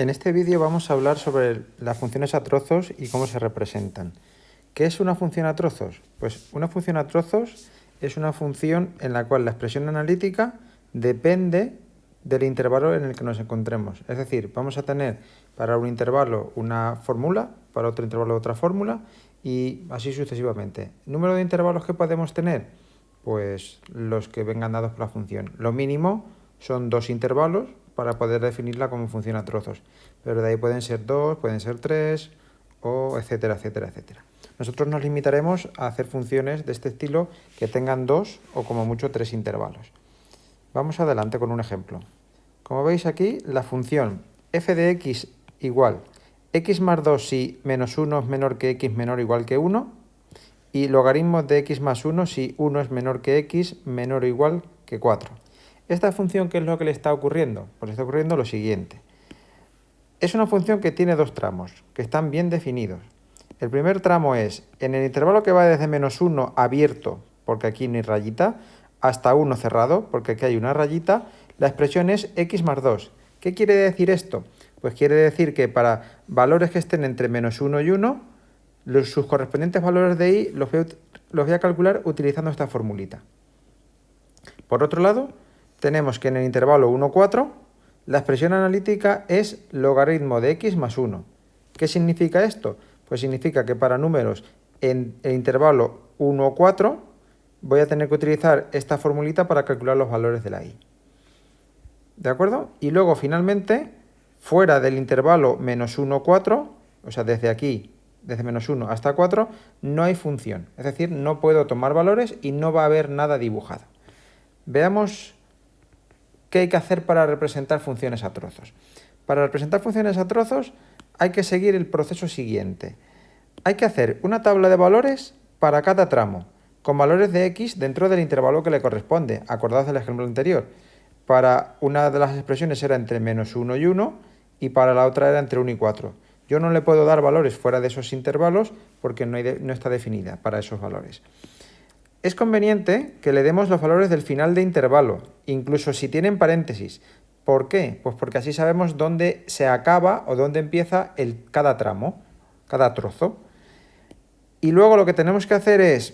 En este vídeo vamos a hablar sobre las funciones a trozos y cómo se representan. ¿Qué es una función a trozos? Pues una función a trozos es una función en la cual la expresión analítica depende del intervalo en el que nos encontremos. Es decir, vamos a tener para un intervalo una fórmula, para otro intervalo otra fórmula y así sucesivamente. ¿Número de intervalos que podemos tener? Pues los que vengan dados por la función. Lo mínimo son 2 intervalos para poder definirla como función a trozos. Pero de ahí pueden ser 2, pueden ser 3, o etcétera, etcétera, etcétera. Nosotros nos limitaremos a hacer funciones de este estilo que tengan 2 o como mucho 3 intervalos. Vamos adelante con un ejemplo. Como veis aquí, la función f de x igual x más 2 si menos 1 es menor que x menor o igual que 1 y logaritmos de x más 1 si 1 es menor que x menor o igual que 4. ¿Esta función qué es lo que le está ocurriendo? Pues le está ocurriendo lo siguiente. Es una función que tiene 2 tramos, que están bien definidos. El primer tramo es en el intervalo que va desde menos 1 abierto, porque aquí no hay rayita, hasta 1 cerrado, porque aquí hay una rayita, la expresión es x más 2. ¿Qué quiere decir esto? Pues quiere decir que para valores que estén entre menos 1 y 1, sus correspondientes valores de y los voy a calcular utilizando esta formulita. Por otro lado, tenemos que en el intervalo 1, 4, la expresión analítica es logaritmo de x más 1. ¿Qué significa esto? Pues significa que para números en el intervalo 1 o 4 voy a tener que utilizar esta formulita para calcular los valores de la y. ¿De acuerdo? Y luego finalmente, fuera del intervalo menos 1 o 4, o sea, desde aquí, desde menos 1 hasta 4, no hay función. Es decir, no puedo tomar valores y no va a haber nada dibujado. Veamos qué hay que hacer para representar funciones a trozos. Para representar funciones a trozos hay que seguir el proceso siguiente. Hay que hacer una tabla de valores para cada tramo, con valores de x dentro del intervalo que le corresponde. Acordaos del ejemplo anterior. Para una de las expresiones era entre menos 1 y 1 y para la otra era entre 1 y 4. Yo no le puedo dar valores fuera de esos intervalos porque no está definida para esos valores. Es conveniente que le demos los valores del final de intervalo, incluso si tienen paréntesis. ¿Por qué? Pues porque así sabemos dónde se acaba o dónde empieza cada tramo, cada trozo. Y luego lo que tenemos que hacer es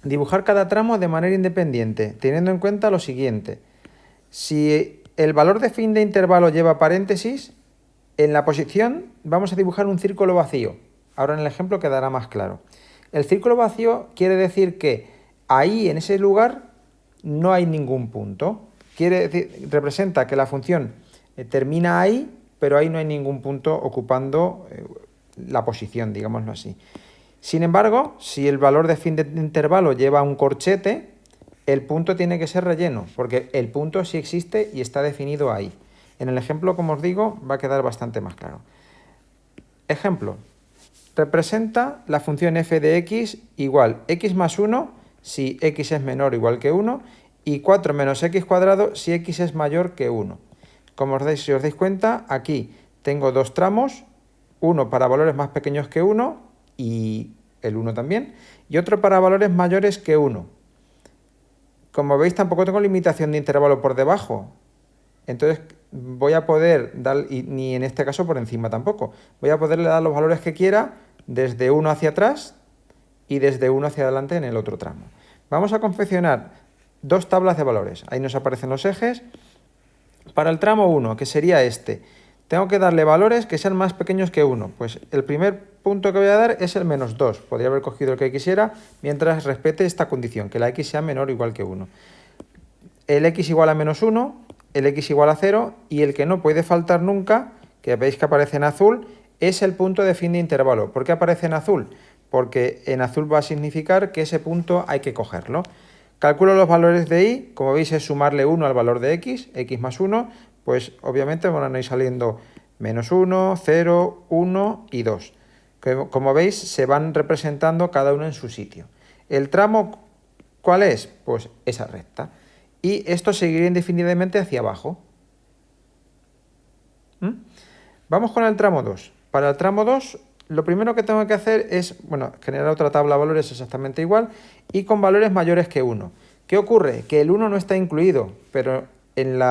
dibujar cada tramo de manera independiente, teniendo en cuenta lo siguiente. Si el valor de fin de intervalo lleva paréntesis, en la posición vamos a dibujar un círculo vacío. Ahora en el ejemplo quedará más claro. El círculo vacío quiere decir que ahí, en ese lugar, no hay ningún punto. Representa que la función termina ahí, pero ahí no hay ningún punto ocupando la posición, digámoslo así. Sin embargo, si el valor de fin de intervalo lleva un corchete, el punto tiene que ser relleno, porque el punto sí existe y está definido ahí. En el ejemplo, como os digo, va a quedar bastante más claro. Ejemplo. Representa la función f de x igual x más 1 si x es menor o igual que 1 y 4 menos x cuadrado si x es mayor que 1. Como si os dais cuenta, aquí tengo 2 tramos, uno para valores más pequeños que 1 y el 1 también, y otro para valores mayores que 1. Como veis, tampoco tengo limitación de intervalo por debajo. Entonces voy a poder dar, ni en este caso por encima tampoco, voy a poderle dar los valores que quiera desde 1 hacia atrás y desde 1 hacia adelante en el otro tramo. Vamos a confeccionar 2 tablas de valores. Ahí nos aparecen los ejes. Para el tramo 1, que sería este, tengo que darle valores que sean más pequeños que 1. Pues el primer punto que voy a dar es el menos 2. Podría haber cogido el que quisiera mientras respete esta condición, que la x sea menor o igual que 1. El x igual a menos 1, el x igual a 0 y el que no puede faltar nunca, que veis que aparece en azul, es el punto de fin de intervalo. ¿Por qué aparece en azul? Porque en azul va a significar que ese punto hay que cogerlo. Calculo los valores de y, como veis es sumarle 1 al valor de x más 1, pues obviamente van a ir saliendo menos 1, 0, 1 y 2. Como veis se van representando cada uno en su sitio. ¿El tramo cuál es? Pues esa recta. Y esto seguiría indefinidamente hacia abajo. Vamos con el tramo 2. Para el tramo 2, lo primero que tengo que hacer es, generar otra tabla de valores exactamente igual y con valores mayores que 1. ¿Qué ocurre? Que el 1 no está incluido, pero en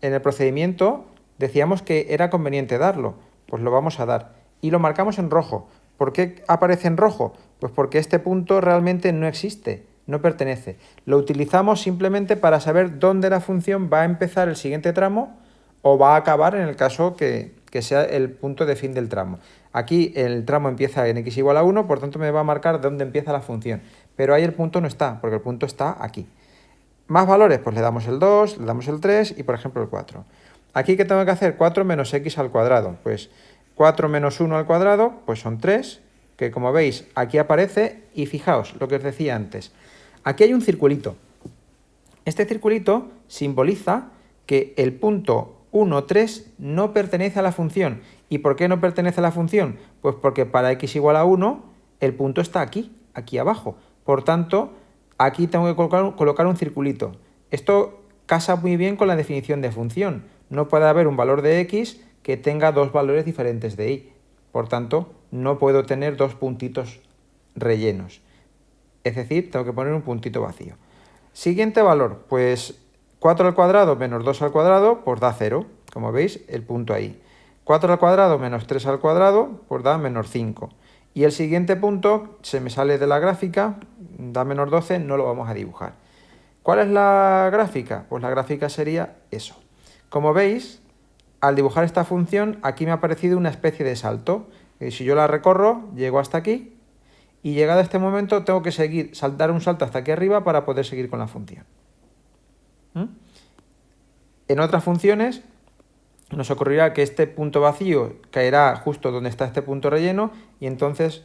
el procedimiento decíamos que era conveniente darlo, pues lo vamos a dar. Y lo marcamos en rojo. ¿Por qué aparece en rojo? Pues porque este punto realmente no existe, no pertenece. Lo utilizamos simplemente para saber dónde la función va a empezar el siguiente tramo o va a acabar en el caso que sea el punto de fin del tramo. Aquí el tramo empieza en x igual a 1, por tanto me va a marcar dónde empieza la función. Pero ahí el punto no está, porque el punto está aquí. Más valores, pues le damos el 2, le damos el 3 y por ejemplo el 4. Aquí, ¿qué tengo que hacer? 4 menos x al cuadrado. Pues 4 menos 1 al cuadrado, pues son 3, que como veis aquí aparece, y fijaos lo que os decía antes. Aquí hay un circulito. Este circulito simboliza que el punto 1, 3 no pertenece a la función. ¿Y por qué no pertenece a la función? Pues porque para x igual a 1 el punto está aquí abajo. Por tanto, aquí tengo que colocar un circulito. Esto casa muy bien con la definición de función. No puede haber un valor de x que tenga dos valores diferentes de y. Por tanto, no puedo tener dos puntitos rellenos. Es decir, tengo que poner un puntito vacío. Siguiente valor, pues 4 al cuadrado menos 2 al cuadrado, pues da 0. Como veis, el punto ahí. 4 al cuadrado menos 3 al cuadrado, pues da menos 5. Y el siguiente punto se me sale de la gráfica, da menos 12, no lo vamos a dibujar. ¿Cuál es la gráfica? Pues la gráfica sería eso. Como veis, al dibujar esta función, aquí me ha aparecido una especie de salto. Si yo la recorro, llego hasta aquí, y llegado a este momento tengo que dar un salto hasta aquí arriba para poder seguir con la función. En otras funciones nos ocurrirá que este punto vacío caerá justo donde está este punto relleno y entonces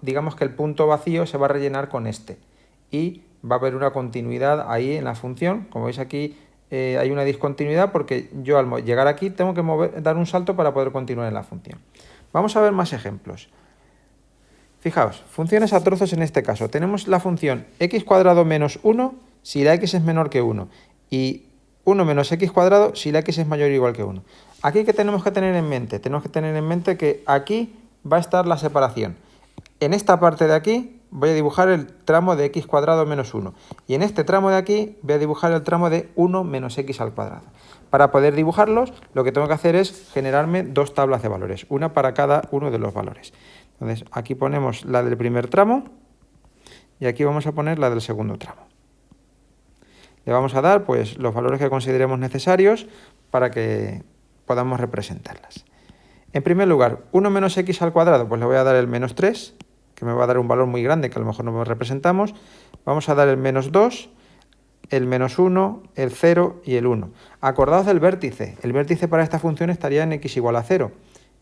digamos que el punto vacío se va a rellenar con este y va a haber una continuidad ahí en la función. Como veis aquí hay una discontinuidad porque yo al llegar aquí tengo que dar un salto para poder continuar en la función. Vamos a ver más ejemplos. Fijaos, funciones a trozos en este caso. Tenemos la función x cuadrado menos 1 si la x es menor que 1 y 1 menos x cuadrado si la x es mayor o igual que 1. Aquí, ¿qué tenemos que tener en mente? Tenemos que tener en mente que aquí va a estar la separación. En esta parte de aquí voy a dibujar el tramo de x cuadrado menos 1 y en este tramo de aquí voy a dibujar el tramo de 1 menos x al cuadrado. Para poder dibujarlos, lo que tengo que hacer es generarme dos tablas de valores, una para cada uno de los valores. Entonces, aquí ponemos la del primer tramo y aquí vamos a poner la del segundo tramo. Le vamos a dar pues los valores que consideremos necesarios para que podamos representarlas. En primer lugar, 1 menos x al cuadrado, pues le voy a dar el menos 3, que me va a dar un valor muy grande que a lo mejor no representamos. Vamos a dar el menos 2, el menos 1, el 0 y el 1. Acordaos del vértice. El vértice para esta función estaría en x igual a 0,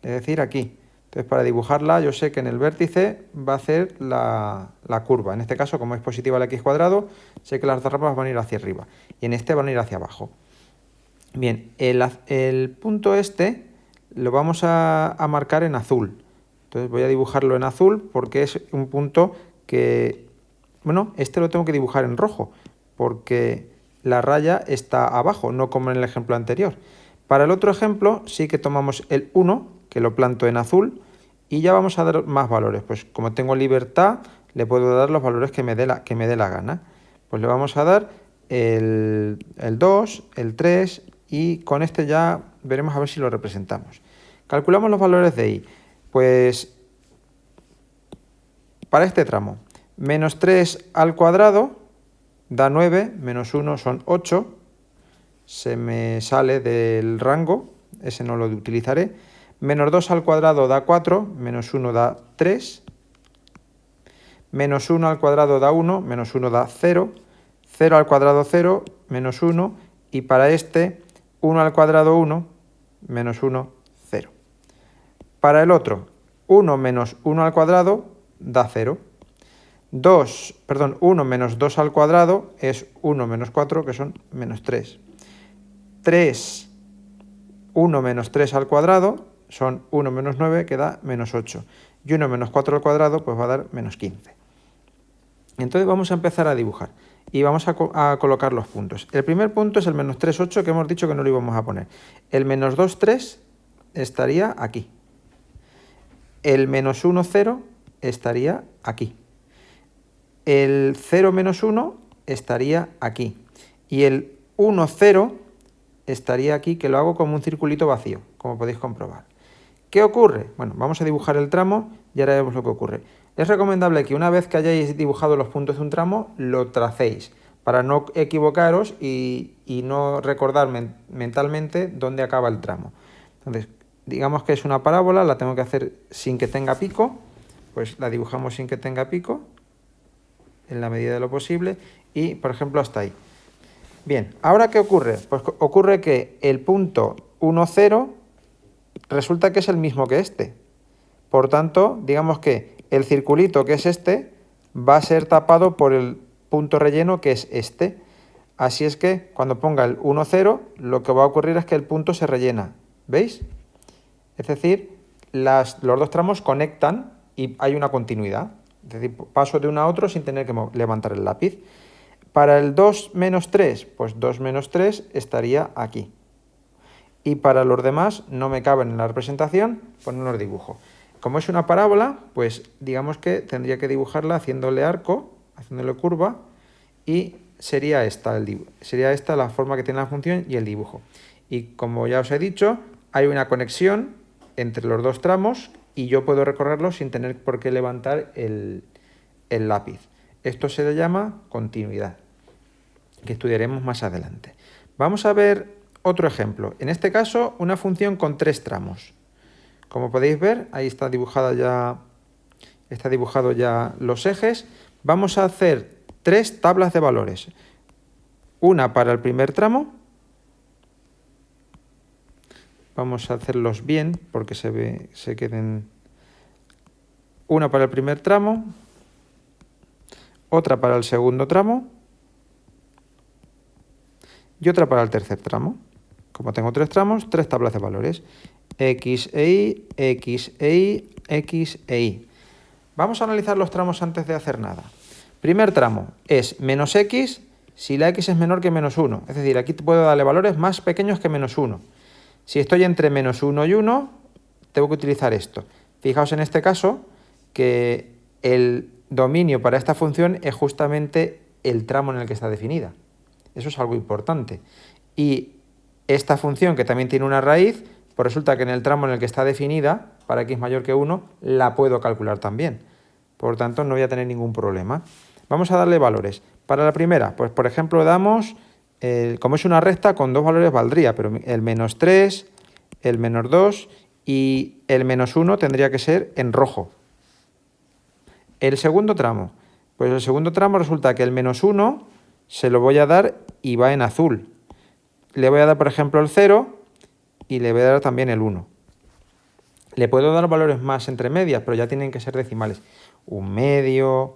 es decir, aquí. Entonces, para dibujarla, yo sé que en el vértice va a hacer la curva. En este caso, como es positiva la x cuadrado, sé que las dos ramas van a ir hacia arriba. Y en este van a ir hacia abajo. Bien, el punto este lo vamos a marcar en azul. Entonces, voy a dibujarlo en azul porque es un punto que... Bueno, este lo tengo que dibujar en rojo porque la raya está abajo, no como en el ejemplo anterior. Para el otro ejemplo, sí que tomamos el 1, que lo planto en azul, y ya vamos a dar más valores. Pues como tengo libertad, le puedo dar los valores que me dé la gana. Pues le vamos a dar el 2, el 3, y con este ya veremos a ver si lo representamos. Calculamos los valores de y. Pues para este tramo, menos 3 al cuadrado da 9, menos 1 son 8, se me sale del rango, ese no lo utilizaré. Menos 2 al cuadrado da 4, menos 1 da 3, menos 1 al cuadrado da 1, menos 1 da 0, 0 al cuadrado 0, menos 1, y para este 1 al cuadrado 1, menos 1, 0. Para el otro, 1 menos 1 al cuadrado da 0. 1 menos 2 al cuadrado es 1 menos 4, que son menos 3. 1 menos 3 al cuadrado son 1 menos 9, que da menos 8. Y 1 menos 4 al cuadrado pues va a dar menos 15. Entonces vamos a empezar a dibujar y vamos a colocar los puntos. El primer punto es el menos 3, 8, que hemos dicho que no lo íbamos a poner. El menos 2, 3 estaría aquí. El menos 1, 0 estaría aquí. El 0 menos 1 estaría aquí. Y el 1, 0 estaría aquí, que lo hago como un circulito vacío, como podéis comprobar. ¿Qué ocurre? Bueno, vamos a dibujar el tramo y ahora vemos lo que ocurre. Es recomendable que una vez que hayáis dibujado los puntos de un tramo, lo tracéis, para no equivocaros y no recordar mentalmente dónde acaba el tramo. Entonces, digamos que es una parábola, la tengo que hacer sin que tenga pico, pues la dibujamos sin que tenga pico, en la medida de lo posible, y por ejemplo hasta ahí. Bien, ¿ahora qué ocurre? Pues ocurre que el punto 1, 0 resulta que es el mismo que este. Por tanto, digamos que el circulito que es este va a ser tapado por el punto relleno que es este. Así es que cuando ponga el 1, 0, lo que va a ocurrir es que el punto se rellena. ¿Veis? Es decir, los dos tramos conectan y hay una continuidad. Es decir, paso de uno a otro sin tener que levantar el lápiz. Para el 2 menos 3, pues 2 menos 3 estaría aquí. Y para los demás no me caben en la representación, pues no los dibujo. Como es una parábola, pues digamos que tendría que dibujarla haciéndole arco, haciéndole curva, y sería esta la forma que tiene la función y el dibujo. Y como ya os he dicho, hay una conexión entre los dos tramos y yo puedo recorrerlo sin tener por qué levantar el lápiz. Esto se le llama continuidad, que estudiaremos más adelante. Vamos a ver otro ejemplo. En este caso, una función con 3 tramos. Como podéis ver, ahí está dibujado ya los ejes. Vamos a hacer 3 tablas de valores. Una para el primer tramo. Vamos a hacerlos bien porque se queden. Una para el primer tramo. Otra para el segundo tramo. Y otra para el tercer tramo. Como tengo 3 tramos, 3 tablas de valores. X e Y, X e Y, X e Y. Vamos a analizar los tramos antes de hacer nada. Primer tramo es menos X si la X es menor que menos 1. Es decir, aquí puedo darle valores más pequeños que menos 1. Si estoy entre menos 1 y 1, tengo que utilizar esto. Fijaos en este caso que el dominio para esta función es justamente el tramo en el que está definida. Eso es algo importante. Y esta función, que también tiene una raíz, pues resulta que en el tramo en el que está definida, para x mayor que 1, la puedo calcular también. Por tanto, no voy a tener ningún problema. Vamos a darle valores. Para la primera, pues por ejemplo, damos, como es una recta, con 2 valores valdría, pero el menos 3, el menos 2 y el menos 1 tendría que ser en rojo. El segundo tramo, pues el segundo tramo resulta que el menos 1 se lo voy a dar y va en azul. Le voy a dar, por ejemplo, el 0 y le voy a dar también el 1. Le puedo dar valores más entre medias, pero ya tienen que ser decimales. 1/2,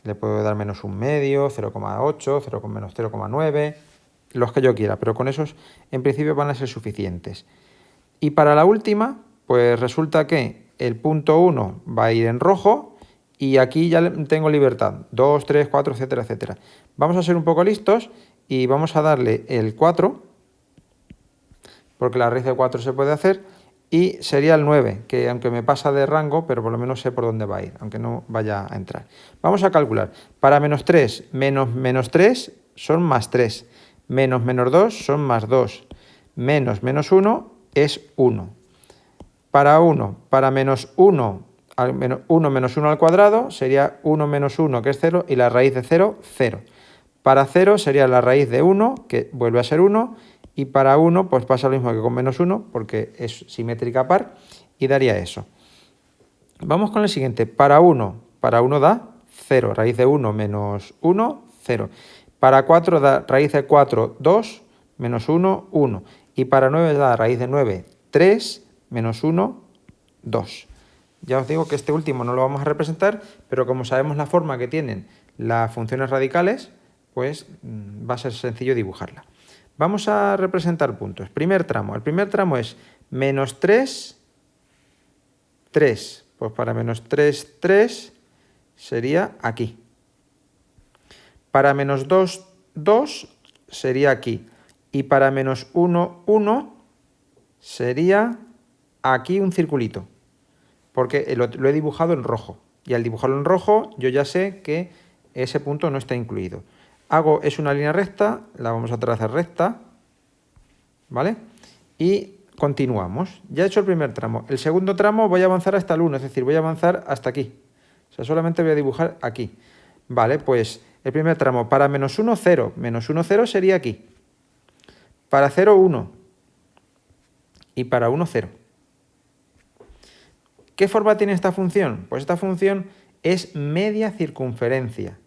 le puedo dar menos 1/2, 0,8, 0,9, los que yo quiera, pero con esos en principio van a ser suficientes. Y para la última, pues resulta que el punto 1 va a ir en rojo y aquí ya tengo libertad. 2, 3, 4, etcétera, etcétera. Vamos a ser un poco listos y vamos a darle el 4, porque la raíz de 4 se puede hacer, y sería el 9, que aunque me pasa de rango, pero por lo menos sé por dónde va a ir, aunque no vaya a entrar. Vamos a calcular. Para menos 3, menos 3 son más 3. Menos 2 son más 2. Menos 1 es 1. Para menos 1, 1 menos 1 al cuadrado sería 1 menos 1, que es 0, y la raíz de 0, 0. Para 0 sería la raíz de 1, que vuelve a ser 1, y para 1 pues pasa lo mismo que con menos 1, porque es simétrica par, y daría eso. Vamos con el siguiente. Para 1 da 0, raíz de 1 menos 1, 0. Para 4 da raíz de 4, 2, menos 1, 1. Y para 9 da raíz de 9, 3, menos 1, 2. Ya os digo que este último no lo vamos a representar, pero como sabemos la forma que tienen las funciones radicales, pues va a ser sencillo dibujarla. Vamos a representar puntos. Primer tramo. El primer tramo es menos 3, 3. Pues para menos 3, 3 sería aquí. Para menos 2, 2 sería aquí. Y para menos 1, 1 sería aquí un circulito. Porque lo he dibujado en rojo. Y al dibujarlo en rojo yo ya sé que ese punto no está incluido. Es una línea recta, la vamos a trazar recta. ¿vale? Y continuamos. Ya he hecho el primer tramo. El segundo tramo voy a avanzar hasta el 1, es decir, voy a avanzar hasta aquí. O sea, solamente voy a dibujar aquí. Vale, pues el primer tramo, para menos 1, 0. Menos 1, 0 sería aquí. Para 0, 1. Y para 1, 0. ¿Qué forma tiene esta función? Pues esta función es media circunferencia.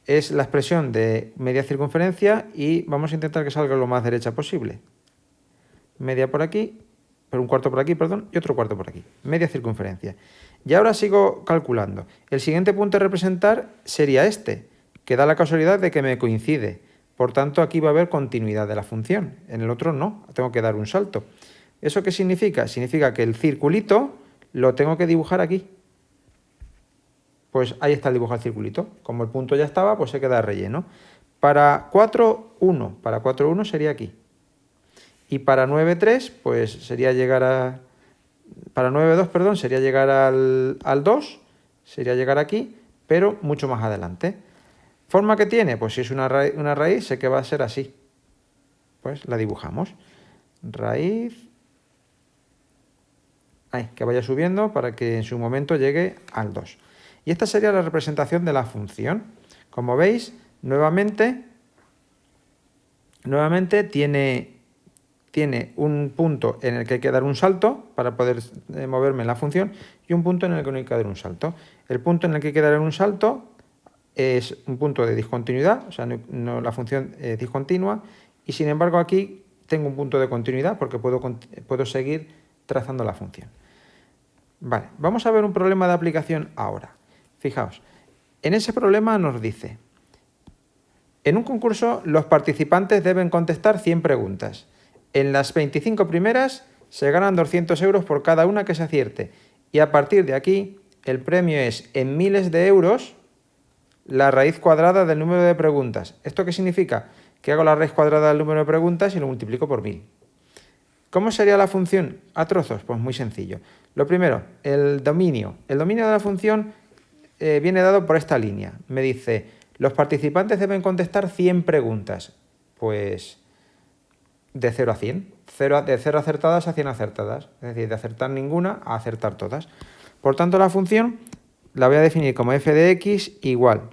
Es la expresión de media circunferencia y vamos a intentar que salga lo más derecha posible. Media por aquí, pero un cuarto por aquí, perdón, y otro cuarto por aquí. Media circunferencia. Y ahora sigo calculando. El siguiente punto a representar sería este, que da la casualidad de que me coincide. Por tanto, aquí va a haber continuidad de la función. En el otro no, tengo que dar un salto. ¿Eso qué significa? Significa que el circulito lo tengo que dibujar aquí. Pues ahí está el dibujo del circulito. Como el punto ya estaba, pues se queda relleno. Para 4, 1. Para 4, 1 sería aquí. Y para 9, 3, pues sería llegar a... Para 9, 2, perdón, sería llegar al 2. Sería llegar aquí, pero mucho más adelante. ¿Forma que tiene? Pues si es una raíz, sé que va a ser así. Pues la dibujamos. Raíz... Ahí, que vaya subiendo para que en su momento llegue al 2. Y esta sería la representación de la función. Como veis, nuevamente tiene un punto en el que hay que dar un salto para poder moverme en la función y un punto en el que no hay que dar un salto. El punto en el que hay que dar un salto es un punto de discontinuidad, o sea, la función es discontinua, y sin embargo aquí tengo un punto de continuidad porque puedo seguir trazando la función. Vale, vamos a ver un problema de aplicación ahora. Fijaos, en ese problema nos dice: en un concurso los participantes deben contestar 100 preguntas. En las 25 primeras se ganan 200 euros por cada una que se acierte. Y a partir de aquí el premio es en miles de euros la raíz cuadrada del número de preguntas. ¿Esto qué significa? Que hago la raíz cuadrada del número de preguntas y lo multiplico por 1000. ¿Cómo sería la función a trozos? Pues muy sencillo. Lo primero, el dominio. El dominio de la función viene dado por esta línea. Me dice, los participantes deben contestar 100 preguntas. Pues de 0 a 100. De 0 acertadas a 100 acertadas. Es decir, de acertar ninguna a acertar todas. Por tanto, la función la voy a definir como f de x igual.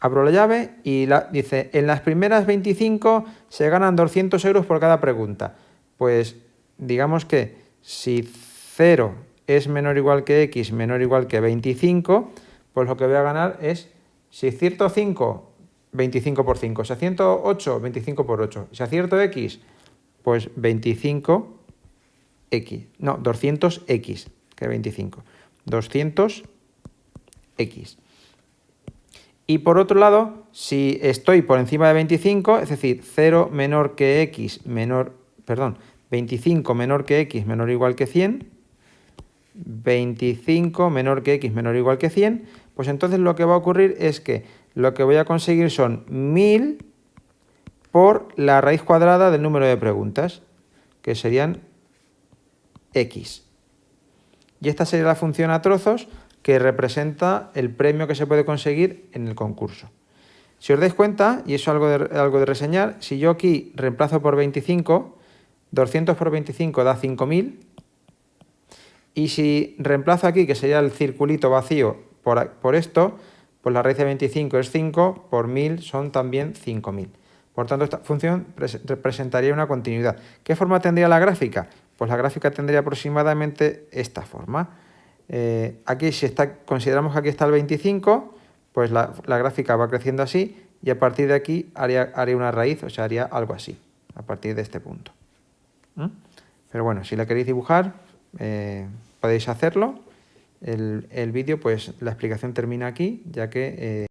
Abro la llave y dice, en las primeras 25 se ganan 200 euros por cada pregunta. Pues digamos que si 0 es menor o igual que x menor o igual que 25, pues lo que voy a ganar es, si acierto 5, 25 por 5. Si acierto 8, 25 por 8. Si acierto x, pues 25x. No, 200x, que 25. 200x. Y por otro lado, si estoy por encima de 25, es decir, 0 menor que x 25 menor que x menor o igual que 100, 25 menor que x menor o igual que 100, pues entonces lo que va a ocurrir es que lo que voy a conseguir son 1000 por la raíz cuadrada del número de preguntas, que serían x. Y esta sería la función a trozos que representa el premio que se puede conseguir en el concurso. Si os dais cuenta, y eso es algo de reseñar, si yo aquí reemplazo por 25, 200 por 25 da 5000, y si reemplazo aquí, que sería el circulito vacío, por esto, pues la raíz de 25 es 5, por 1000 son también 5000. Por tanto, esta función representaría una continuidad. ¿Qué forma tendría la gráfica? Pues la gráfica tendría aproximadamente esta forma. Aquí, si consideramos que aquí está el 25, pues la gráfica va creciendo así y a partir de aquí haría una raíz, o sea, haría algo así, a partir de este punto. Pero bueno, si la queréis dibujar, podéis hacerlo. El vídeo, pues la explicación termina aquí, ya que